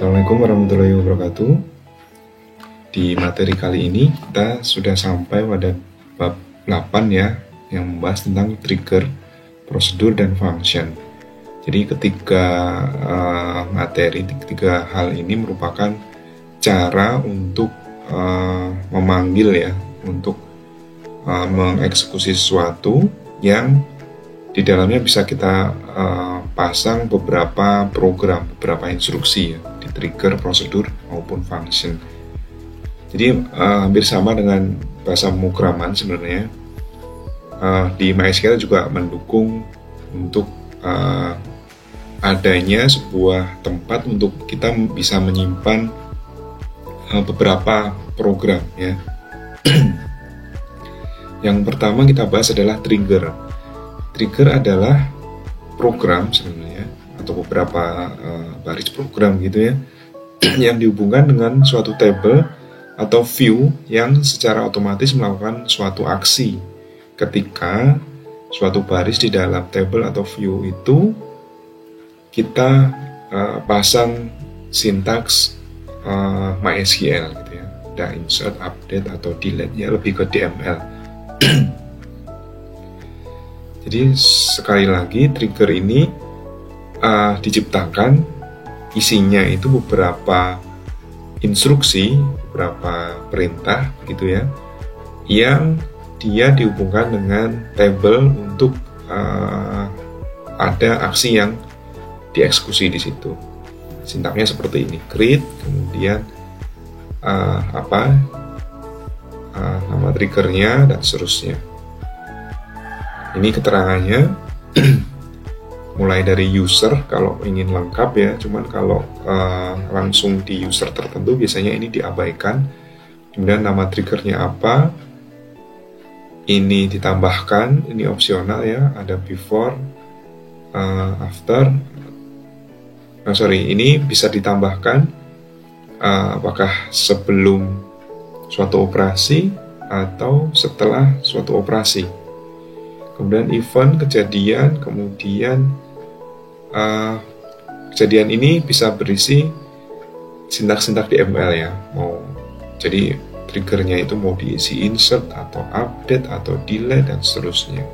Assalamualaikum warahmatullahi wabarakatuh. Di materi kali ini kita sudah sampai pada bab 8 ya, yang membahas tentang trigger, prosedur, dan function. Jadi ketiga hal ini merupakan cara untuk memanggil ya, untuk mengeksekusi sesuatu yang di dalamnya bisa kita pasang beberapa program, beberapa instruksi ya, di trigger, prosedur, maupun function. Jadi hampir sama dengan bahasa pemrograman sebenarnya. Di MySQL juga mendukung untuk adanya sebuah tempat untuk kita bisa menyimpan beberapa program ya. Yang pertama kita bahas adalah trigger. Trigger adalah program sebenarnya, atau beberapa baris program gitu ya, yang dihubungkan dengan suatu table atau view yang secara otomatis melakukan suatu aksi ketika suatu baris di dalam table atau view itu kita pasang sintaks MySQL gitu ya, ada insert, update, atau delete ya, lebih ke DML. Jadi sekali lagi trigger ini diciptakan, isinya itu beberapa instruksi, beberapa perintah gitu ya, yang dia dihubungkan dengan table untuk ada aksi yang dieksekusi di situ. Sintaknya seperti ini: create, kemudian nama triggernya dan seterusnya. Ini keterangannya mulai dari user kalau ingin lengkap ya, cuman kalau langsung di user tertentu biasanya ini diabaikan. Kemudian nama triggernya apa, ini ditambahkan, ini opsional ya, ada before, after, ini bisa ditambahkan apakah sebelum suatu operasi atau setelah suatu operasi. Kemudian event, kejadian, kemudian kejadian ini bisa berisi sintak-sintak DML ya, jadi triggernya itu mau diisi insert atau update atau delete dan seterusnya.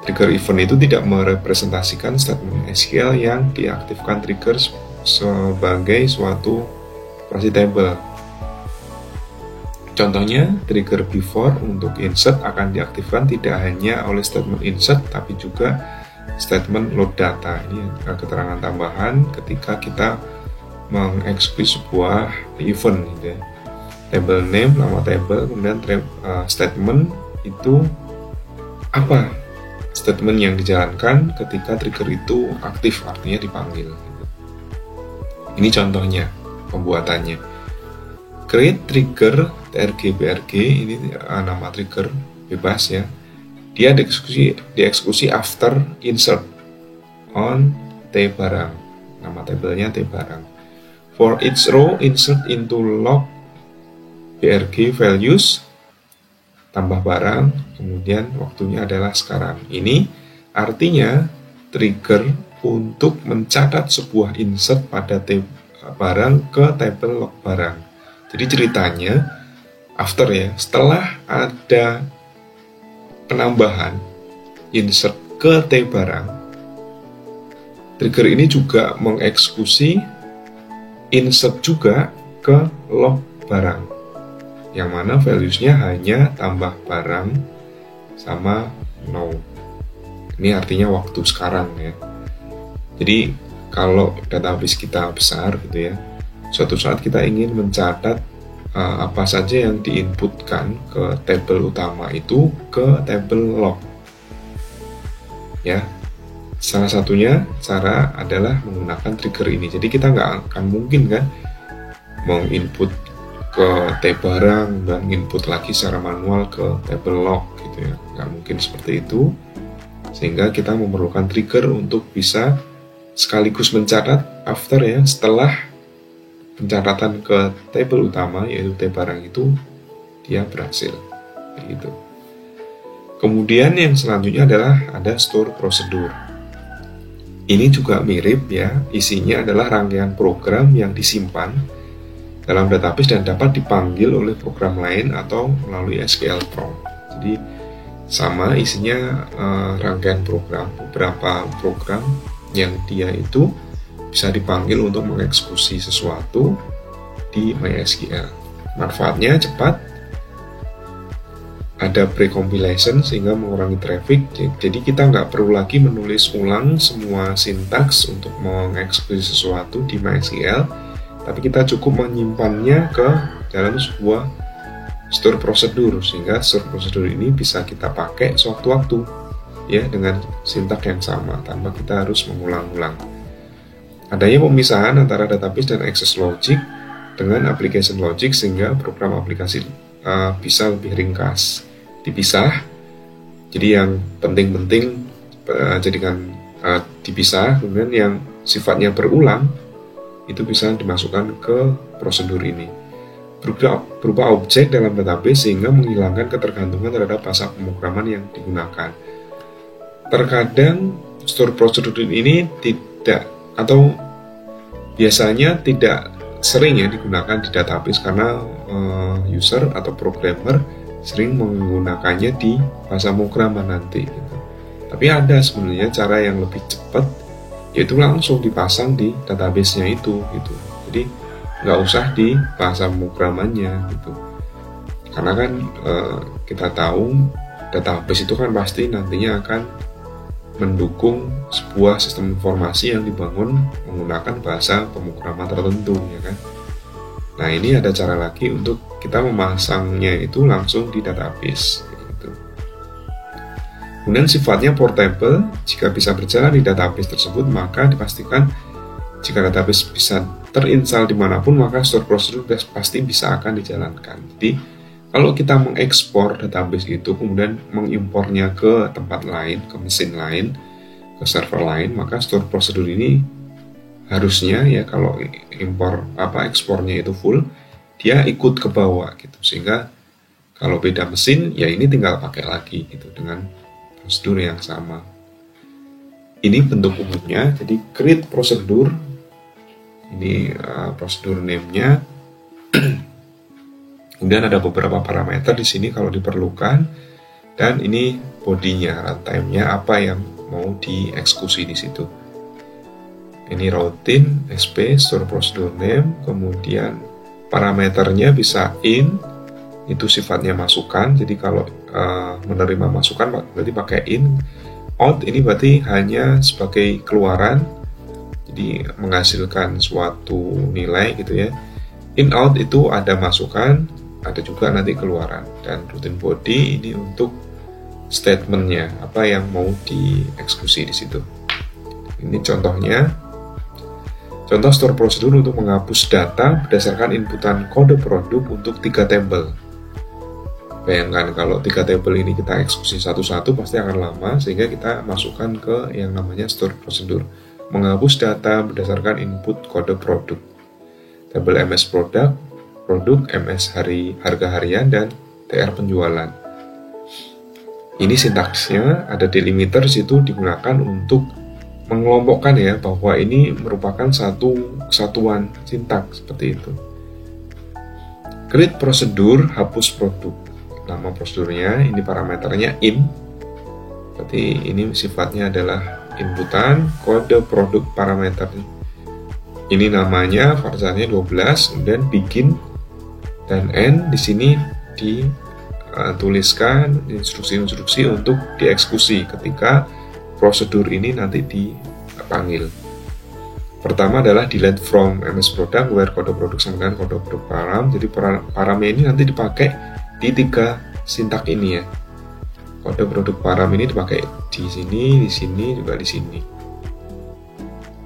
Trigger event itu tidak merepresentasikan statement SQL yang diaktifkan trigger sebagai suatu operasi table. Contohnya, trigger before untuk insert akan diaktifkan tidak hanya oleh statement insert, tapi juga statement load data. Ini keterangan tambahan ketika kita mengeksekusi sebuah event gitu ya. Table name, nama table, kemudian statement itu apa? Statement yang dijalankan ketika trigger itu aktif, artinya dipanggil. Ini contohnya pembuatannya. Create trigger trg-brg, ini nama trigger bebas ya. Dia dieksekusi after insert on t barang. Nama tabelnya t barang. For each row, insert into log brg values, tambah barang, kemudian waktunya adalah sekarang. Ini artinya trigger untuk mencatat sebuah insert pada barang ke table log barang. Jadi ceritanya after ya, setelah ada penambahan insert ke t barang, trigger ini juga mengeksekusi insert juga ke log barang, yang mana values-nya hanya tambah barang sama no. Ini artinya waktu sekarang ya. Jadi kalau database kita besar gitu ya, suatu saat kita ingin mencatat apa saja yang diinputkan ke table utama itu ke table log ya. Salah satunya cara adalah menggunakan trigger ini. Jadi kita nggak akan mungkin kan menginput ke t barang dan input lagi secara manual ke table log gitu ya, nggak mungkin seperti itu. Sehingga kita memerlukan trigger untuk bisa sekaligus mencatat after ya, setelah pencatatan ke table utama yaitu t barang itu dia berhasil begitu. Kemudian yang selanjutnya adalah ada store prosedur. Ini juga mirip ya, isinya adalah rangkaian program yang disimpan dalam database dan dapat dipanggil oleh program lain atau melalui SQL prompt. Jadi sama isinya rangkaian program, beberapa program yang dia itu bisa dipanggil untuk mengeksekusi sesuatu di MySQL. Manfaatnya cepat, ada pre-compilation sehingga mengurangi traffic, jadi kita nggak perlu lagi menulis ulang semua sintaks untuk mengeksekusi sesuatu di MySQL, tapi kita cukup menyimpannya ke dalam sebuah store prosedur, sehingga store prosedur ini bisa kita pakai sewaktu-waktu ya dengan sintaks yang sama tanpa kita harus mengulang-ulang. Adanya pemisahan antara database dan access logic dengan application logic sehingga program aplikasi bisa lebih ringkas dipisah. Jadi yang penting-penting jadikan dipisah, kemudian yang sifatnya berulang itu bisa dimasukkan ke prosedur ini berupa objek dalam database sehingga menghilangkan ketergantungan terhadap bahasa pemrograman yang digunakan. Terkadang store prosedur ini tidak, atau biasanya tidak sering ya digunakan di database karena user atau programmer sering menggunakannya di bahasa pemrograman nanti gitu. Tapi ada sebenarnya cara yang lebih cepat, yaitu langsung dipasang di database-nya itu gitu. Jadi nggak usah di bahasa pemrogramannya gitu. Karena kan kita tahu database itu kan pasti nantinya akan mendukung sebuah sistem informasi yang dibangun menggunakan bahasa pemrograman tertentu ya kan. Nah ini ada cara lagi untuk kita memasangnya itu langsung di database gitu. Kemudian sifatnya portable, jika bisa berjalan di database tersebut maka dipastikan jika database bisa terinstall dimanapun maka store prosedur pasti bisa akan dijalankan. Jadi kalau kita mengekspor database itu kemudian mengimpornya ke tempat lain, ke mesin lain, ke server lain, maka store prosedur ini harusnya ya kalau ekspornya itu full, dia ikut ke bawah gitu. Sehingga kalau beda mesin ya ini tinggal pakai lagi gitu dengan prosedur yang sama. Ini bentuk umumnya, jadi create prosedur. Ini prosedur name-nya. Kemudian ada beberapa parameter di sini kalau diperlukan, dan ini bodinya, runtime-nya apa yang mau dieksekusi di situ. Ini routine, SP, store prosedur name, kemudian parameternya bisa in, itu sifatnya masukan, jadi kalau menerima masukan berarti pakai in. Out ini berarti hanya sebagai keluaran, jadi menghasilkan suatu nilai gitu ya. In out itu ada masukan, ada juga nanti keluaran. Dan routine body ini untuk statementnya, apa yang mau dieksekusi di situ. Ini contohnya. Contoh store prosedur untuk menghapus data berdasarkan inputan kode produk untuk 3 tabel. Bayangkan kalau 3 tabel ini kita eksekusi satu-satu pasti akan lama, sehingga kita masukkan ke yang namanya store prosedur. Menghapus data berdasarkan input kode produk. Tabel MS produk, MS harga harian, dan TR penjualan. Ini sintaksnya, ada delimiter di situ digunakan untuk mengelompokkan ya bahwa ini merupakan satu kesatuan sintaks seperti itu. Create prosedur hapus produk. Nama prosedurnya, ini parameternya in. Berarti ini sifatnya adalah inputan kode produk parameter. Ini namanya varsarnya 12, kemudian begin dan end di sini dituliskan instruksi-instruksi untuk dieksekusi ketika prosedur ini nanti dipanggil. Pertama adalah delete from MS product where kode produk sama dengan kode produk param. Jadi paramnya ini nanti dipakai di 3 sintak ini ya. Kode produk param ini dipakai di sini, juga di sini.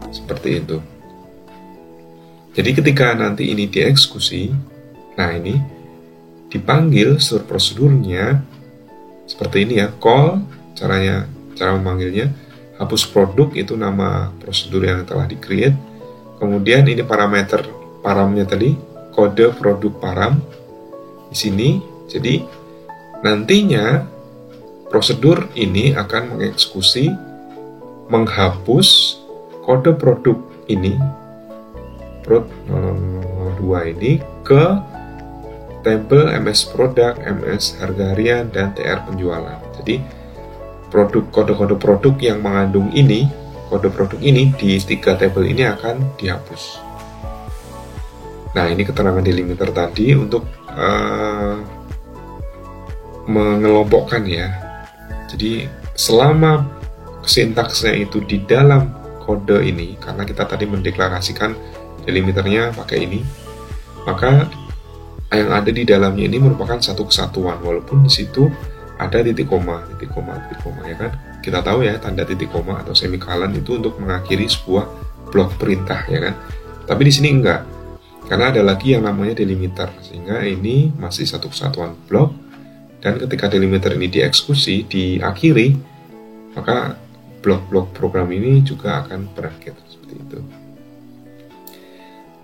Seperti itu. Jadi ketika nanti ini dieksekusi, nah ini dipanggil store prosedurnya seperti ini ya. Call cara memanggilnya, hapus produk itu nama prosedur yang telah di-create. Kemudian ini paramnya tadi, kode produk param di sini. Jadi nantinya prosedur ini akan mengeksekusi, menghapus kode produk ini, prod 2 ini ke tabel MS produk, MS harga harian, dan TR penjualan. Jadi kode-kode produk yang mengandung ini, kode produk ini di 3 tabel ini akan dihapus. Nah, ini keterangan delimiter tadi untuk mengelompokkan ya. Jadi selama sintaksnya itu di dalam kode ini, karena kita tadi mendeklarasikan delimiternya pakai ini, maka yang ada di dalamnya ini merupakan satu kesatuan, walaupun di situ ada titik koma ya kan. Kita tahu ya, tanda titik koma atau semikolon itu untuk mengakhiri sebuah blok perintah ya kan. Tapi di sini enggak, karena ada lagi yang namanya delimiter, sehingga ini masih satu kesatuan blok. Dan ketika delimiter ini dieksekusi, diakhiri, maka blok-blok program ini juga akan berakhir seperti itu.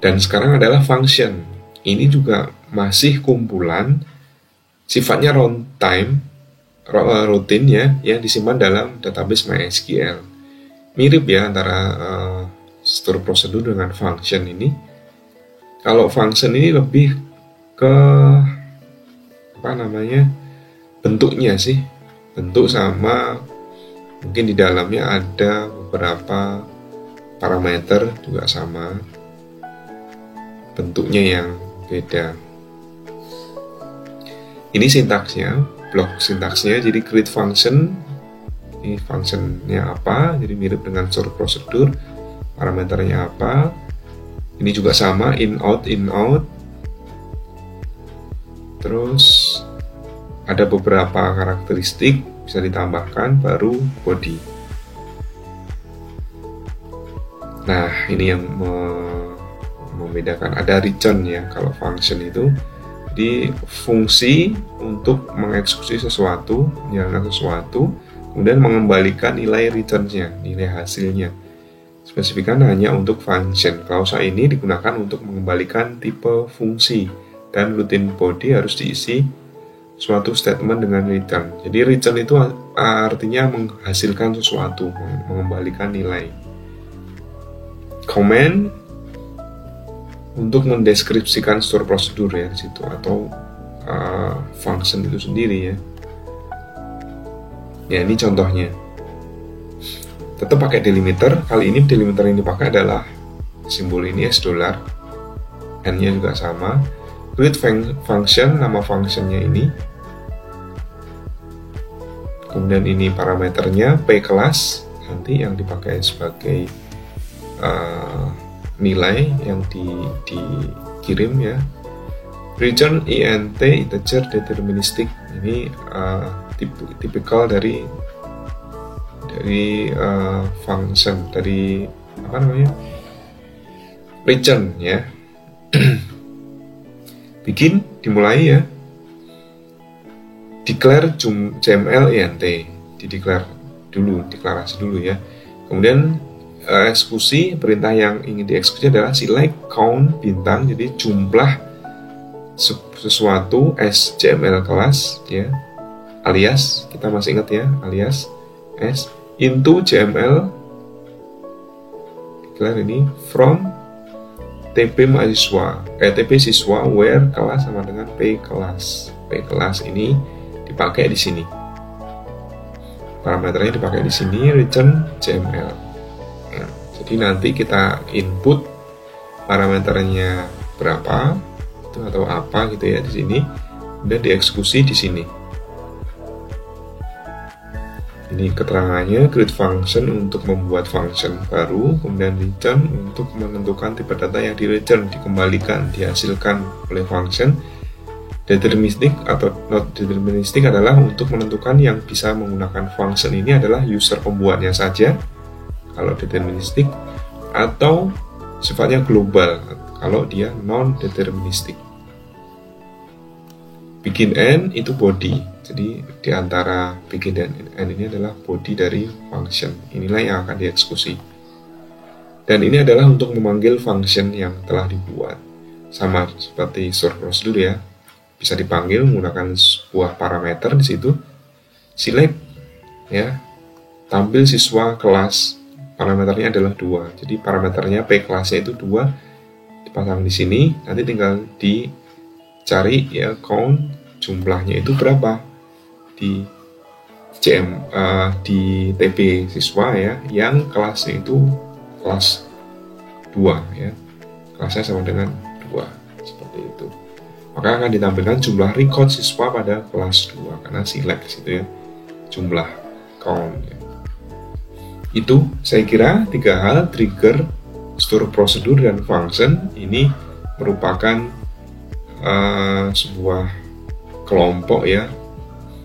Dan sekarang adalah function. Ini juga masih kumpulan sifatnya runtime, rutin ya, yang disimpan dalam database MySQL. Mirip ya antara store prosedur dengan function ini. Kalau function ini lebih ke bentuknya sih, bentuk sama mungkin di dalamnya ada beberapa parameter juga sama, bentuknya yang beda. Ini sintaksnya, blok sintaksnya. Jadi create function, ini functionnya apa, jadi mirip dengan store prosedur. Parameternya apa, ini juga sama, in out. Terus ada beberapa karakteristik bisa ditambahkan, baru body. Nah, ini yang membedakan. Ada return ya kalau function itu. Jadi fungsi untuk mengeksekusi sesuatu, menjalankan sesuatu, kemudian mengembalikan nilai return-nya, nilai hasilnya. Spesifikan hanya untuk function. Klausa ini digunakan untuk mengembalikan tipe fungsi, dan routine body harus diisi suatu statement dengan return. Jadi return itu artinya menghasilkan sesuatu, mengembalikan nilai. Comment untuk mendeskripsikan store prosedur ya di situ, atau function itu sendiri ya. Ya, ini contohnya. Tetap pakai delimiter. Kali ini delimiter yang dipakai adalah simbol ini $, n-nya juga sama. Create function, nama functionnya ini. Kemudian ini parameternya p kelas, nanti yang dipakai sebagai nilai yang dikirim ya. Return int integer deterministic, ini tipikal dari function, dari return ya. Bikin, dimulai ya. Declare JML int, dideklar dulu, deklarasi dulu ya. Kemudian eksekusi, perintah yang ingin dieksekusi adalah select count bintang, jadi jumlah sesuatu JML kelas ya, alias, kita masih ingat ya, alias s into JML, declare ini from TP mahasiswa, TP siswa where kelas sama dengan P kelas. P kelas ini dipakai di sini. Parameternya dipakai di sini, return JML. Ya, jadi nanti kita input parameternya berapa itu atau apa gitu ya di sini, dan dieksekusi di sini. Ini keterangannya, create function untuk membuat function baru, kemudian return untuk menentukan tipe data yang di return, dikembalikan, dihasilkan oleh function. Deterministic atau not deterministic adalah untuk menentukan yang bisa menggunakan function ini adalah user pembuatnya saja kalau deterministic, atau sifatnya global kalau dia non deterministic. Begin end itu body, jadi di antara begin dan end ini adalah body dari function, inilah yang akan dieksekusi. Dan ini adalah untuk memanggil function yang telah dibuat, sama seperti store prosedur ya, bisa dipanggil menggunakan sebuah parameter di situ, select ya, tampil siswa kelas parameternya adalah 2. Jadi parameternya P kelasnya itu 2 dipasang di sini, nanti tinggal dicari ya count jumlahnya itu berapa di di TB siswa ya yang kelasnya itu kelas 2 ya. Kelasnya sama dengan 2 seperti itu. Maka akan ditampilkan jumlah record siswa pada kelas 2 karena select situ ya. Jumlah count ya. Itu saya kira 3 hal: trigger, store prosedur, dan function. Ini merupakan sebuah kelompok ya,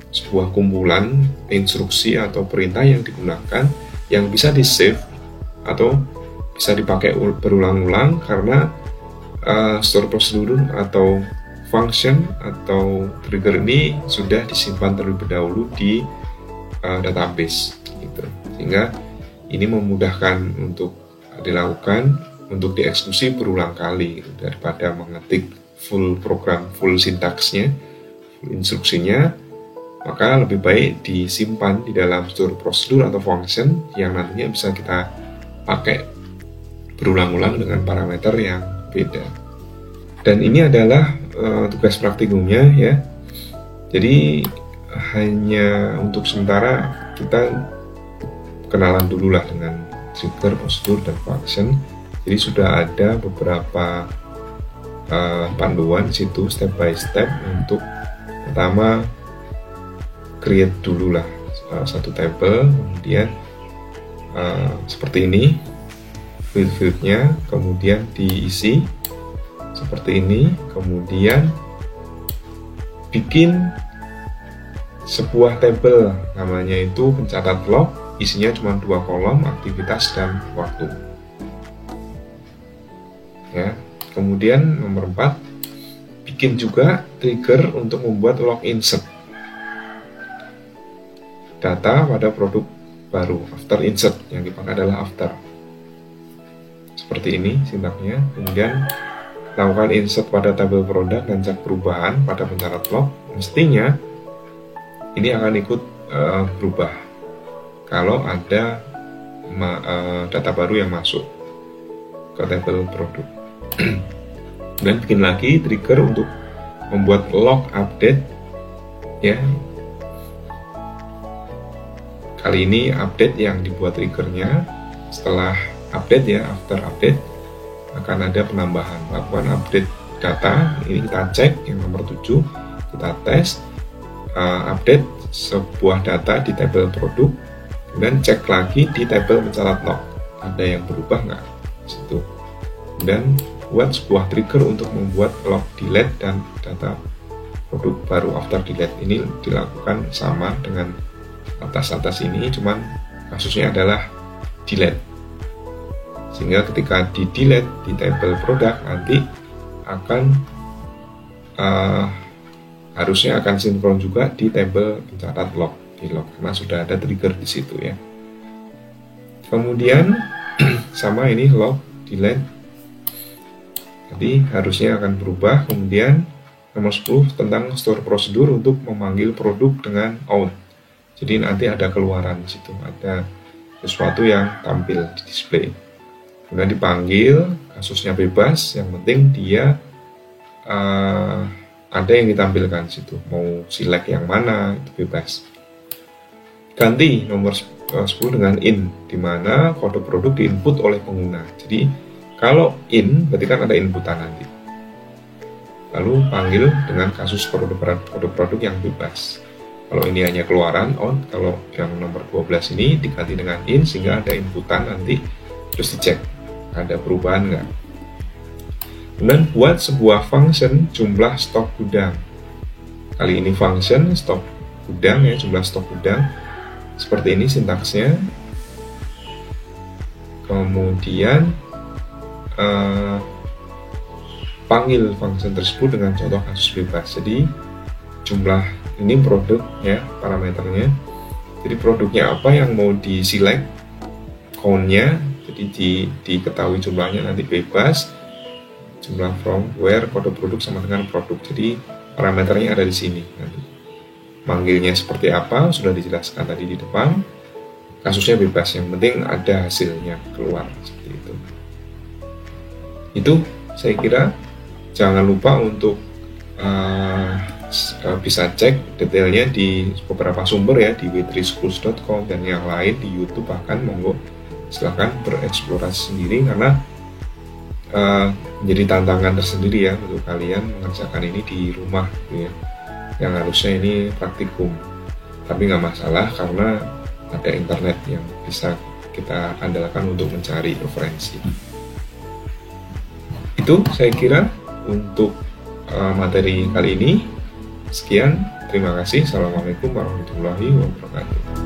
sebuah kumpulan instruksi atau perintah yang digunakan yang bisa di save atau bisa dipakai berulang-ulang karena store prosedur atau function atau trigger ini sudah disimpan terlebih dahulu di database gitu. Sehingga ini memudahkan untuk dilakukan, untuk dieksekusi berulang kali gitu, daripada mengetik full program, full sintaksnya, full instruksinya. Maka lebih baik disimpan di dalam store prosedur atau function yang nantinya bisa kita pakai berulang-ulang dengan parameter yang beda. Dan ini adalah tugas praktikumnya ya. Jadi hanya untuk sementara kita kenalan dulu lah dengan trigger, prosedur, dan function. Jadi sudah ada beberapa panduan di situ step by step. Untuk pertama create dulu lah satu table, kemudian seperti ini field-fieldnya, kemudian diisi seperti ini, kemudian bikin sebuah table namanya itu pencatat log, isinya cuma 2 kolom, aktivitas dan waktu ya. Kemudian nomor 4, bikin juga trigger untuk membuat log insert data pada produk baru, after insert, yang dipakai adalah after. Seperti ini sintaknya. Kemudian lakukan insert pada tabel produk dan cek perubahan pada pencatat log. Mestinya ini akan ikut berubah kalau ada data baru yang masuk ke tabel produk. Dan bikin lagi trigger untuk membuat log update ya. Kali ini update yang dibuat triggernya setelah update ya, after update akan ada penambahan. Lakukan update data, ini kita cek yang nomor 7, kita tes update sebuah data di tabel produk, dan cek lagi di tabel mencatat log ada yang berubah nggak situ. Dan buat sebuah trigger untuk membuat log delete dan data produk baru after delete. Ini dilakukan sama dengan atas ini, cuman kasusnya adalah delete. Sehingga ketika di delete di tabel produk nanti akan harusnya akan sinkron juga di tabel pencatat log, di log, karena sudah ada trigger di situ ya. Kemudian sama ini log delete, jadi harusnya akan berubah. Kemudian nomor 10 tentang store prosedur untuk memanggil produk dengan out. Jadi nanti ada keluaran di situ, ada sesuatu yang tampil di display. Kemudian dipanggil, kasusnya bebas, yang penting dia ada yang ditampilkan di situ. Mau select yang mana itu bebas. Ganti nomor 10 dengan in, di mana kode produk diinput oleh pengguna. Jadi kalau in berarti kan ada inputan nanti. Lalu panggil dengan kasus kode produk yang bebas. Kalau ini hanya keluaran out, kalau yang nomor 12 ini diganti dengan in sehingga ada inputan nanti, terus dicek ada perubahan nggak. Kemudian buat sebuah function jumlah stok gudang. Kali ini function stok gudang ya, jumlah stok gudang. Seperti ini sintaksnya. Kemudian panggil function tersebut dengan contoh kasus bebas. Jadi jumlah ini produk ya, parameternya. Jadi produknya apa yang mau di-select, count-nya, jadi diketahui jumlahnya nanti bebas. Jumlah from, where, kode produk sama dengan produk. Jadi parameternya ada di sini nanti. Manggilnya seperti apa sudah dijelaskan tadi di depan. kasusnya bebas, yang penting ada hasilnya keluar seperti itu. Itu saya kira. Jangan lupa untuk bisa cek detailnya di beberapa sumber ya, di w3schools.com dan yang lain, di YouTube bahkan. Monggo silahkan bereksplorasi sendiri, karena menjadi tantangan tersendiri ya untuk kalian mengerjakan ini di rumah gitu ya, yang harusnya ini praktikum. Tapi nggak masalah karena ada internet yang bisa kita andalkan untuk mencari referensi. Itu saya kira untuk materi kali ini. Sekian, terima kasih. Assalamualaikum warahmatullahi wabarakatuh.